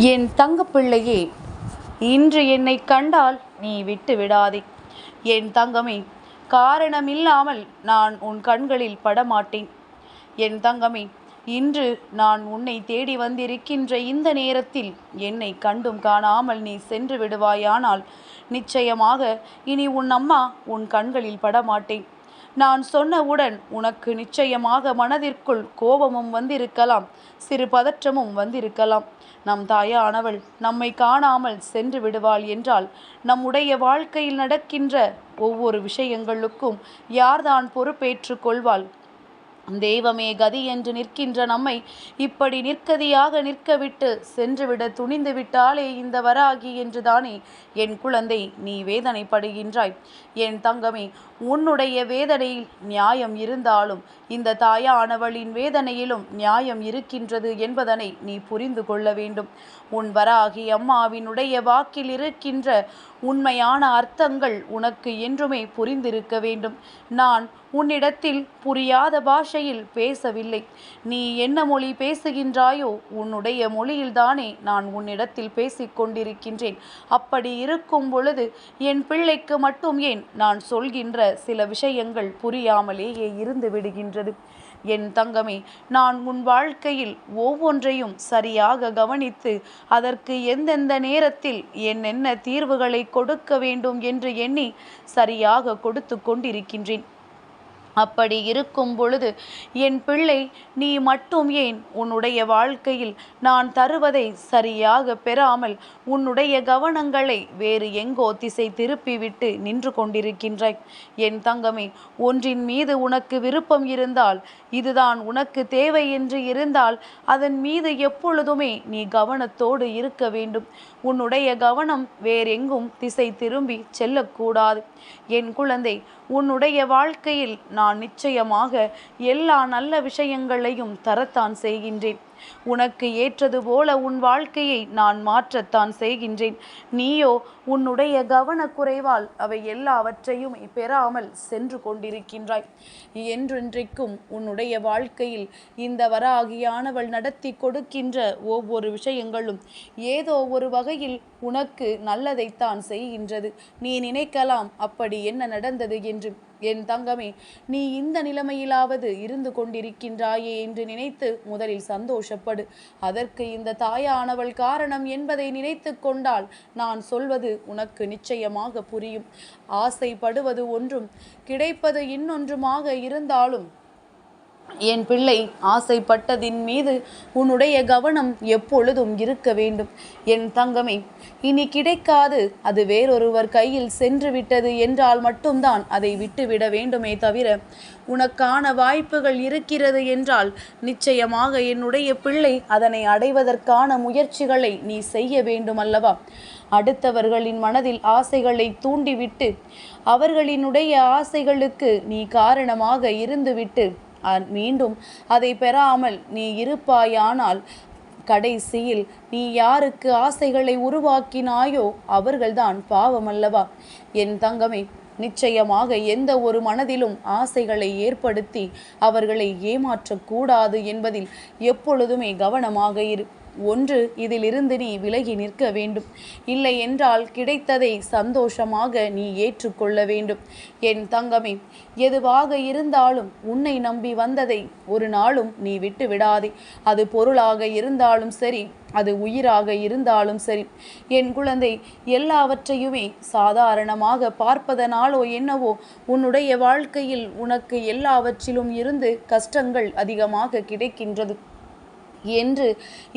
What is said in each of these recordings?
என் தங்கப்பிள்ளையே, இன்று என்னை கண்டால் நீ விட்டு விடாதே. என் தங்கமே, காரணமில்லாமல் நான் உன் கண்களில் படமாட்டேன். என் தங்கமே, இன்று நான் உன்னை தேடி வந்திருக்கின்ற இந்த நேரத்தில் என்னை கண்டும் காணாமல் நீ சென்று விடுவாயானால் நிச்சயமாக இனி உன் அம்மா உன் கண்களில் படமாட்டேன். நான் சொன்னவுடன் உனக்கு நிச்சயமாக மனதிற்குள் கோபமும் வந்திருக்கலாம், சிறு பதற்றமும் வந்திருக்கலாம். நம் தாயானவள் நம்மை காணாமல் சென்று விடுவாள் என்றால் நம்முடைய வாழ்க்கையில் நடக்கின்ற ஒவ்வொரு விஷயங்களுக்கும் யார்தான் பொறுப்பேற்று கொள்வாள்? தெய்வமே கதி என்று நிற்கின்ற நம்மை இப்படி நிற்கதியாக நிற்கவிட்டு சென்றுவிட துணிந்து விட்டாலே இந்த வராகி என்றுதானே என் குழந்தை நீ வேதனைப்படுகின்றாய். என் தங்கமே, உன்னுடைய வேதனையில் நியாயம் இருந்தாலும் இந்த தாயானவளின் வேதனையிலும் நியாயம் இருக்கின்றது என்பதனை நீ புரிந்து கொள்ள வேண்டும். உன் வராகி அம்மாவினுடைய வாக்கில் இருக்கின்ற உண்மையான அர்த்தங்கள் உனக்கு என்றுமே புரிந்திருக்க வேண்டும். நான் உன்னிடத்தில் புரியாத பாஷையில் பேசவில்லை. நீ என்ன மொழி பேசுகின்றாயோ உன்னுடைய மொழியில்தானே நான் உன்னிடத்தில் பேசிக்கொண்டிருக்கின்றேன். அப்படி இருக்கும் பொழுது என் பிள்ளைக்கு மட்டும் ஏன் நான் சொல்கின்ற சில விஷயங்கள் புரியாமலேயே இருந்து விடுகின்றது? என் தங்கமே, நான் உன் வாழ்க்கையில் ஒவ்வொன்றையும் சரியாக கவனித்து அதற்கு எந்தெந்த நேரத்தில் என்னென்ன தீர்வுகளை கொடுக்க வேண்டும் என்று எண்ணி சரியாக கொடுத்து கொண்டிருக்கின்றேன். அப்படி இருக்கும் பொழுது என் பிள்ளை, நீ மட்டும் ஏன் உன்னுடைய வாழ்க்கையில் நான் தருவதை சரியாக பெறாமல் உன்னுடைய கவனங்களை வேறு எங்கோ திசை திருப்பிவிட்டு நின்று கொண்டிருக்கின்றாய்? என் தங்கமே, ஒன்றின் மீது உனக்கு விருப்பம் இருந்தால், இதுதான் உனக்கு தேவை என்று இருந்தால் அதன் மீது எப்பொழுதுமே நீ கவனத்தோடு இருக்க வேண்டும். உன்னுடைய கவனம் வேறெங்கும் திசை திரும்பி செல்லக்கூடாது. என் குழந்தை, உன்னுடைய வாழ்க்கையில் நான் நிச்சயமாக எல்லா நல்ல விஷயங்களையும் தரத்தான் செய்கின்றேன். உனக்கு ஏற்றது போல உன் வாழ்க்கையை நான் மாற்றத்தான் செய்கின்றேன். நீயோ உன்னுடைய கவனக்குறைவால் அவை எல்லாவற்றையும் பெறாமல் சென்று கொண்டிருக்கின்றாய். என்றென்றைக்கும் உன்னுடைய வாழ்க்கையில் இந்த வராகியானவள் நடத்தி கொடுக்கின்ற ஒவ்வொரு விஷயங்களும் ஏதோ ஒரு வகையில் உனக்கு நல்லதைத்தான் செய்கின்றது. நீ நினைக்கலாம் அப்படி என்ன நடந்தது என்று. என் தங்கமே, நீ இந்த நிலைமையிலாவது இருந்து கொண்டிருக்கின்றாயே என்று நினைத்து முதலில் சந்தோஷப்படு. அதற்கு இந்த தாயானவள் காரணம் என்பதை நினைத்து கொண்டால் நான் சொல்வது உனக்கு நிச்சயமாக புரியும். ஆசைப்படுவது ஒன்றும் கிடைப்பது இன்னொன்றுமாக இருந்தாலும் என் பிள்ளை, ஆசைப்பட்டதின் மீது உன்னுடைய கவனம் எப்பொழுதும் இருக்க வேண்டும். என் தங்கமே, இனி கிடைக்காது, அது வேறொருவர் கையில் சென்று விட்டது என்றால் மட்டும்தான் அதை விட்டுவிட வேண்டுமே தவிர, உனக்கான வாய்ப்புகள் இருக்கிறது என்றால் நிச்சயமாக என்னுடைய பிள்ளை அதனை அடைவதற்கான முயற்சிகளை நீ செய்ய வேண்டும் அல்லவா? அடுத்தவர்களின் மனதில் ஆசைகளை தூண்டிவிட்டு அவர்களினுடைய ஆசைகளுக்கு நீ காரணமாக இருந்துவிட்டு மீண்டும் அதை பெறாமல் நீ இருப்பாயானால் கடைசியில் நீ யாருக்கு ஆசைகளை உருவாக்கினாயோ அவர்கள்தான் பாவம் அல்லவா? என் தங்கமே, நிச்சயமாக எந்த ஒரு மனதிலும் ஆசைகளை ஏற்படுத்தி அவர்களை ஏமாற்றக்கூடாது என்பதில் எப்பொழுதுமே கவனமாக இரு. ஒன்று, இதிலிருந்து நீ விலகி நிற்க வேண்டும். இல்லை என்றால் கிடைத்ததை சந்தோஷமாக நீ ஏற்றுக்கொள்ள வேண்டும். என் தங்கமே, எதுவாக இருந்தாலும் உன்னை நம்பி வந்ததை ஒரு நாளும் நீ விட்டு விடாதே. அது பொருளாக இருந்தாலும் சரி, அது உயிராக இருந்தாலும் சரி. என் குழந்தை, எல்லாவற்றையுமே சாதாரணமாக பார்ப்பதனாலோ என்னவோ உன்னுடைய வாழ்க்கையில் உனக்கு எல்லாவற்றிலும் இருந்து கஷ்டங்கள் அதிகமாக கிடைக்கின்றது என்று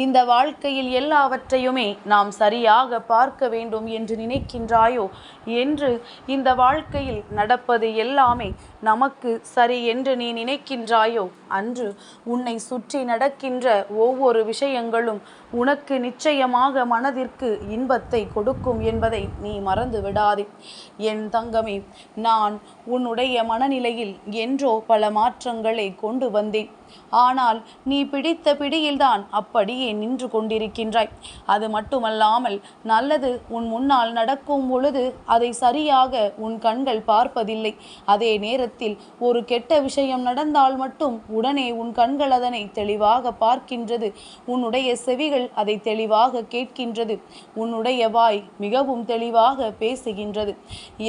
இந்த வாழ்க்கையில் எல்லாவற்றையுமே நாம் சரியாக பார்க்க வேண்டும் என்று நினைக்கின்றாயோ, என்று இந்த வாழ்க்கையில் நடப்பது எல்லாமே நமக்கு சரி என்று நீ நினைக்கின்றாயோ, அன்று உன்னை சுற்றி நடக்கின்ற ஒவ்வொரு விஷயங்களும் உனக்கு நிச்சயமாக மனதிற்கு இன்பத்தை கொடுக்கும் என்பதை நீ மறந்து விடாதே. என் தங்கமே, நான் உன்னுடைய மனநிலையில் என்றோ பல மாற்றங்களை கொண்டு வந்தேன். ஆனால் நீ பிடித்த பிடியில்தான் அப்படியே நின்று கொண்டிருக்கின்றாய். அது மட்டுமல்லாமல் நல்லது உன் முன்னால் நடக்கும் பொழுது அதை சரியாக உன் கண்கள் பார்ப்பதில்லை. அதே நேரத்தில் ஒரு கெட்ட விஷயம் நடந்தால் மட்டும் உடனே உன் கண்கள் அதனை தெளிவாக பார்க்கின்றது. உன்னுடைய செவிகள் அதை தெளிவாக கேட்கின்றது. உன்னுடைய வாய் மிகவும் தெளிவாக பேசுகின்றது.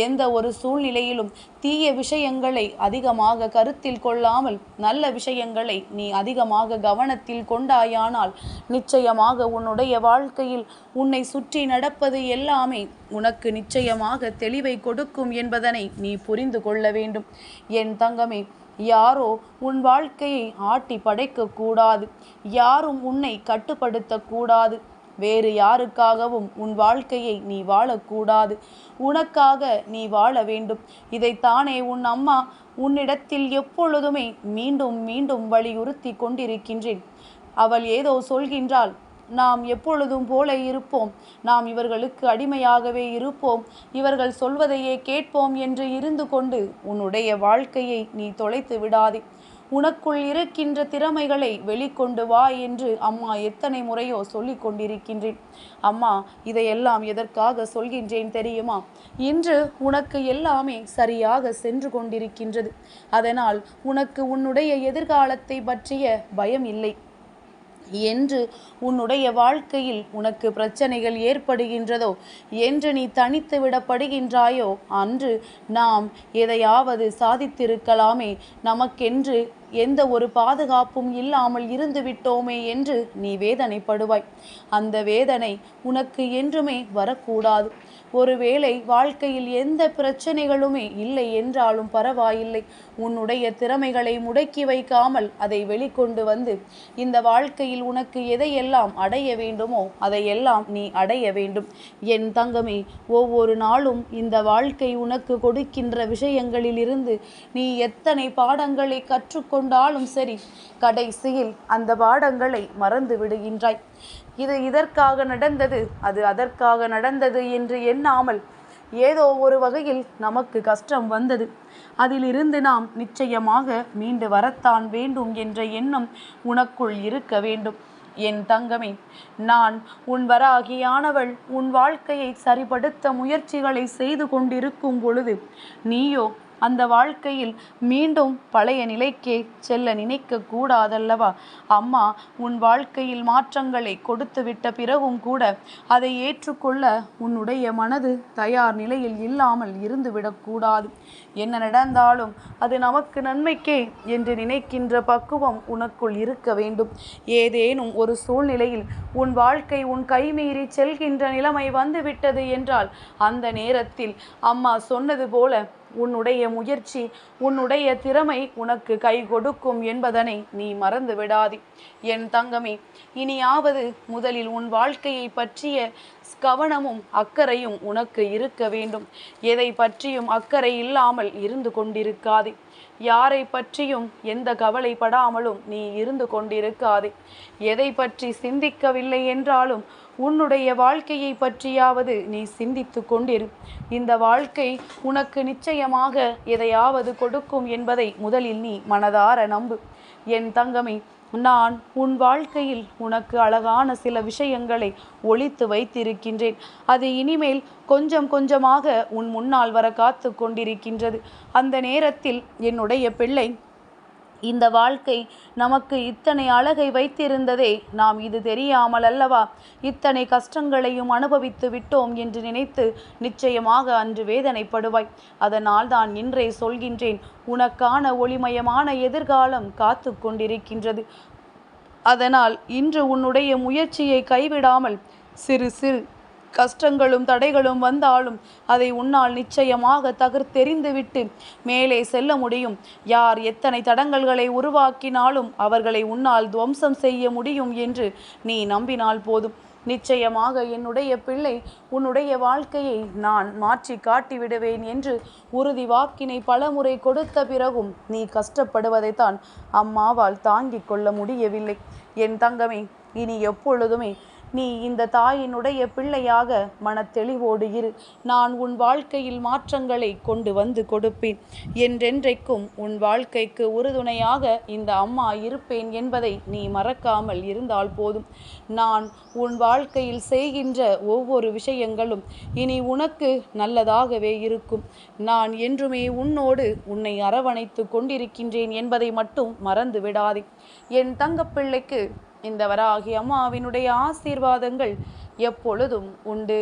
எந்த ஒரு சூழ்நிலையிலும் தீய விஷயங்களை அதிகமாக கருத்தில் கொள்ளாமல் நல்ல விஷயங்களை நீ அதிகமாக கவனத்தில் கொண்டாயானால் நிச்சயமாக உன்னுடைய வாழ்க்கையில் உன்னை சுற்றி நடப்பது எல்லாமே உனக்கு நிச்சயமாக தெளிவை கொடுக்கும் என்பதனை நீ புரிந்து கொள்ள வேண்டும். என் தங்கமே, யாரோ உன் வாழ்க்கையை ஆட்டி படைக்கக்கூடாது. யாரும் உன்னை கட்டுப்படுத்தக்கூடாது. வேறு யாருக்காகவும் உன் வாழ்க்கையை நீ வாழக்கூடாது. உனக்காக நீ வாழ வேண்டும். இதைத்தானே உன் அம்மா உன்னிடத்தில் எப்பொழுதுமே மீண்டும் மீண்டும் வலியுறுத்தி கொண்டிருக்கின்றேன். அவள் ஏதோ சொல்கின்றாள், நாம் எப்பொழுதும் போல இருப்போம், நாம் இவர்களுக்கு அடிமையாகவே இருப்போம், இவர்கள் சொல்வதையே கேட்போம் என்று இருந்து கொண்டு உன்னுடைய வாழ்க்கையை நீ தொலைத்து விடாதே. உனக்குள் இருக்கின்ற திறமைகளை வெளிக்கொண்டு வா என்று அம்மா எத்தனை முறையோ சொல்லி கொண்டிருக்கின்றேன். அம்மா இதையெல்லாம் எதற்காக சொல்கின்றேன் தெரியுமா? இன்று உனக்கு எல்லாமே சரியாக சென்று கொண்டிருக்கின்றது. அதனால் உனக்கு உன்னுடைய எதிர்காலத்தை பற்றிய பயம் இல்லை. என்று உன்னுடைய வாழ்க்கையில் உனக்கு பிரச்சனைகள் ஏற்படுகின்றதோ, என்று நீ தனித்து விடப்படுகின்றாயோ, அன்று நாம் எதையாவது சாதித்திருக்கலாமே, நமக்கென்று எந்த ஒரு பாதுகாப்பும் இல்லாமல் இருந்து விட்டோமே என்று நீ வேதனைப்படுவாய். அந்த வேதனை உனக்கு என்றுமே வரக்கூடாது. ஒருவேளை வாழ்க்கையில் எந்த பிரச்சனைகளுமே இல்லை என்றாலும் பரவாயில்லை. உன்னுடைய திறமைகளை முடக்கி வைக்காமல் அதை வெளிக்கொண்டு வந்து இந்த வாழ்க்கையில் உனக்கு எதையெல்லாம் அடைய வேண்டுமோ அதையெல்லாம் நீ அடைய வேண்டும். என் தங்கமே, ஒவ்வொரு நாளும் இந்த வாழ்க்கை உனக்கு கொடுக்கின்ற விஷயங்களிலிருந்து நீ எத்தனை பாடங்களை கற்றுக்கொண்டாலும் சரி, கடைசியில் அந்த பாடங்களை மறந்து விடுகின்றாய். இது இதற்காக நடந்தது, அது அதற்காக நடந்தது என்று எண்ணாமல் ஏதோ ஒரு வகையில் நமக்கு கஷ்டம் வந்தது, அதிலிருந்து நாம் நிச்சயமாக மீண்டு வரத்தான் வேண்டும் என்ற எண்ணம் உனக்குள் இருக்க வேண்டும். என் தங்கமே, நான் உன் வராகியானவள் உன் வாழ்க்கையை சரிப்படுத்த முயற்சிகளை செய்து கொண்டிருக்கும் பொழுது நீயோ அந்த வாழ்க்கையில் மீண்டும் பழைய நிலைக்கே செல்ல நினைக்க கூடாதல்லவா? அம்மா உன் வாழ்க்கையில் மாற்றங்களை கொடுத்து விட்ட பிறகும் கூட அதை ஏற்றுக்கொள்ள உன்னுடைய மனது தயார் நிலையில் இல்லாமல் இருந்துவிடக்கூடாது. என்ன நடந்தாலும் அது நமக்கு நன்மைக்கே என்று நினைக்கின்ற பக்குவம் உனக்குள் இருக்க வேண்டும். ஏதேனும் ஒரு சூழ்நிலையில் உன் வாழ்க்கை உன் கைமீறி செல்கின்ற நிலைமை வந்துவிட்டது என்றால் அந்த நேரத்தில் அம்மா சொன்னது போல உன்னுடைய முயற்சி, உன்னுடைய திறமை உனக்கு கை கொடுக்கும் என்பதனை நீ மறந்து விடாதே. என் தங்கமே, இனியாவது முதலில் உன் வாழ்க்கையை பற்றிய கவனமும் அக்கறையும் உனக்கு இருக்க வேண்டும். எதை பற்றியும் அக்கறை இல்லாமல் இருந்து கொண்டிருக்காதே. யாரை பற்றியும் எந்த கவலைப்படாமலும் நீ இருந்து கொண்டிருக்காதே. எதை பற்றி சிந்திக்கவில்லை என்றாலும் உன்னுடைய வாழ்க்கையை பற்றியாவது நீ சிந்தித்து கொண்டிரு. இந்த வாழ்க்கை உனக்கு நிச்சயமாக எதையாவது கொடுக்கும் என்பதை முதலில் நீ மனதார நம்பு. என் தங்கமே, நான் உன் வாழ்க்கையில் உனக்கு அழகான சில விஷயங்களை ஒளித்து வைத்திருக்கின்றேன். அது இனிமேல் கொஞ்சம் கொஞ்சமாக உன் முன்னால் வர காத்து கொண்டிருக்கின்றது. அந்த நேரத்தில் என்னுடைய பிள்ளை, இந்த வாழ்க்கை நமக்கு இத்தனை அழகை வைத்திருந்ததே, நாம் இது தெரியாமல் அல்லவா இத்தனை கஷ்டங்களையும் அனுபவித்து விட்டோம் என்று நினைத்து நிச்சயமாக அன்று வேதனைப்படுவாய். அதனால் தான் இன்றே சொல்கின்றேன், உனக்கான ஒளிமயமான எதிர்காலம் காத்து கொண்டிருக்கின்றது. அதனால் இன்று உன்னுடைய முயற்சியை கைவிடாமல் சிறு சிறு கஷ்டங்களும் தடைகளும் வந்தாலும் அதை உன்னால் நிச்சயமாக தகர்த்தெறிந்துவிட்டு மேலே செல்ல முடியும். யார் எத்தனை தடங்கல்களை உருவாக்கினாலும் அவர்களை உன்னால் துவம்சம் செய்ய முடியும் என்று நீ நம்பினால் போதும். நிச்சயமாக என்னுடைய பிள்ளை, உன்னுடைய வாழ்க்கையை நான் மாற்றி காட்டிவிடுவேன் என்று உறுதி வாக்கினை பலமுறை கொடுத்த பிறகும் நீ கஷ்டப்படுவதைத்தான் அம்மாவால் தாங்கிக் கொள்ள முடியவில்லை. என் தங்கமே, இனி எப்பொழுதுமே நீ இந்த தாயினுடைய பிள்ளையாக மனத்தெளிவோடு இரு. நான் உன் வாழ்க்கையில் மாற்றங்களை கொண்டு வந்து கொடுப்பேன். என்றென்றைக்கும் உன் வாழ்க்கைக்கு உறுதுணையாக இந்த அம்மா இருப்பேன் என்பதை நீ மறக்காமல் இருந்தால் போதும். நான் உன் வாழ்க்கையில் செய்கின்ற ஒவ்வொரு விஷயங்களும் இனி உனக்கு நல்லதாகவே இருக்கும். நான் என்றுமே உன்னோடு உன்னை அரவணைத்து கொண்டிருக்கின்றேன் என்பதை மட்டும் மறந்து விடாதே. என் தங்கப்பிள்ளைக்கு இந்த வராகி அம்மாவினுடைய ஆசீர்வாதங்கள் எப்பொழுதும் உண்டு.